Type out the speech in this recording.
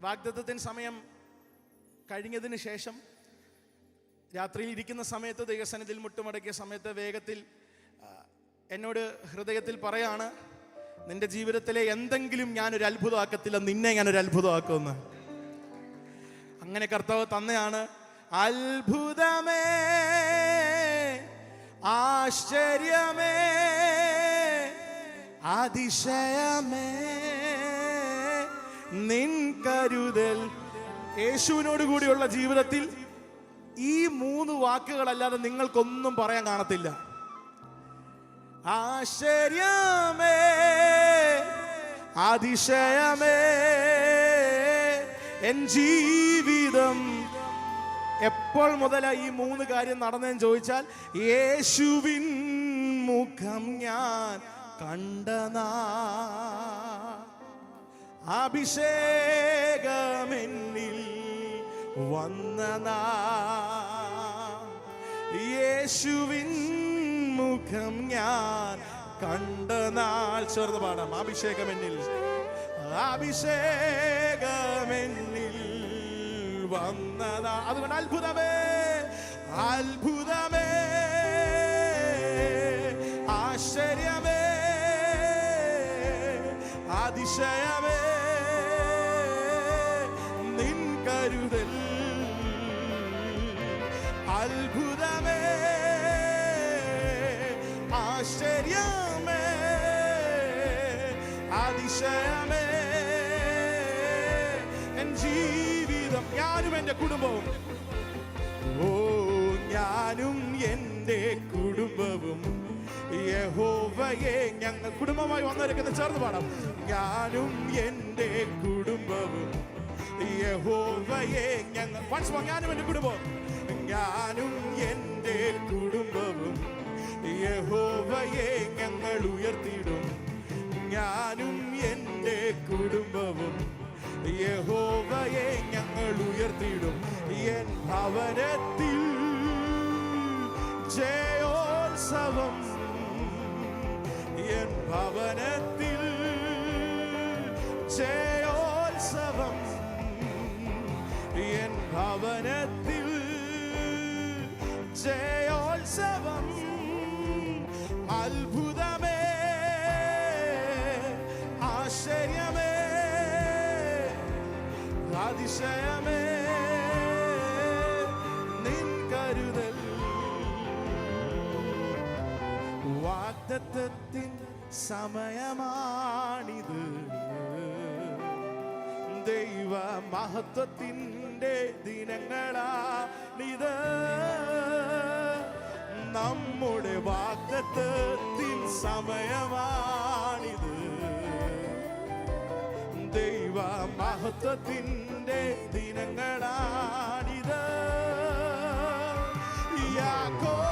വാഗ്ദത്തത്തിന് സമയം കഴിഞ്ഞതിന് ശേഷം രാത്രിയിൽ ഇരിക്കുന്ന സമയത്ത്, ദൈവസന്നിധിയിൽ മുട്ടുമടക്കിയ സമയത്ത് വേഗത്തിൽ എന്നോട് ഹൃദയത്തിൽ പറയാണ്, നിന്റെ ജീവിതത്തിലെ എന്തെങ്കിലും ഞാനൊരു അത്ഭുതമാക്കത്തില്ല, നിന്നെ ഞാനൊരു അത്ഭുതമാക്കുമെന്ന്. അങ്ങനെ കർത്താവ് തന്നെയാണ്. അത്ഭുതമേ, ആശ്ചര്യമേ, അതിശയമേ നിൻ കരുതൽ. യേശുവിനോട് കൂടിയുള്ള ജീവിതത്തിൽ ഈ 3 വാക്കുകളല്ലാതെ നിങ്ങൾക്കൊന്നും പറയാൻ കാണത്തില്ല. ആശ്ചര്യമേ, അതിശയമേ എൻ ജീവിതം. എപ്പോൾ മുതലാ ഈ 3 കാര്യം നടന്നതെന്ന് ചോദിച്ചാൽ, യേശുവിൻ മുഖം ഞാൻ കണ്ടനാ, അഭിഷേകമെന്നിൽ വന്നനാ, യേശുവിൻ മുഖം ഞാൻ കണ്ടനാൾ. ചേർന്ന് പാടാം. അഭിഷേകമെന്നിൽ, അഭിഷേകമെന്നിൽ വന്നതാ. അതുകൊണ്ട് അത്ഭുതമേ, അത്ഭുതമേ, ആശ്ചര്യമേ, അതിശയമേ നിൻ കരുതൽ. അത്ഭുതമേ, ആശ്ചര്യമേ, അതിശയമേ എൻ ജീവിതം. ഞാനും എൻ്റെ കുടുംബവും, ഓ ഞാനും എൻ്റെ കുടുംബവും യഹോവയെ ഞങ്ങൾ. കുടുംബമായി വന്നവരൊക്കെ ചേർന്ന് പാടാം. ഞാനും എൻ്റെ കുടുംബവും യഹോവയെ ഞങ്ങൾ. ഞാനും എൻ്റെ കുടുംബവും, ഞാനും എൻ്റെ കുടുംബവും യഹോവയെ ഞങ്ങൾ ഉയർത്തിയിടും. ഞാനും എൻ്റെ കുടുംബവും യഹോവയെ ഞങ്ങൾ ഉയർത്തിയിടും. എൻ ഭവനത്തിൽ ജയോത്സവം, എൻ ഭവനത്തിൽ ജയോത്സവം, എൻ ഭവനത്തിൽ ജയോത്സവം. അത്ഭുതമേ, ആശ്ചര്യമേ, അതിശയമേ നിൻ കരുതൽ. വാഗ്ദത്തത്തിൻ സമയമാണിത്, ദൈവ മഹത്വത്തിൻ്റെ ദിനങ്ങളാണിത്. നമ്മുടെ വാഗ്ദത്തത്തിൻ സമയമാണിത്, ദൈവ മഹത്വത്തിൻ്റെ ദിനങ്ങളാണിത്. യാക്കോബ്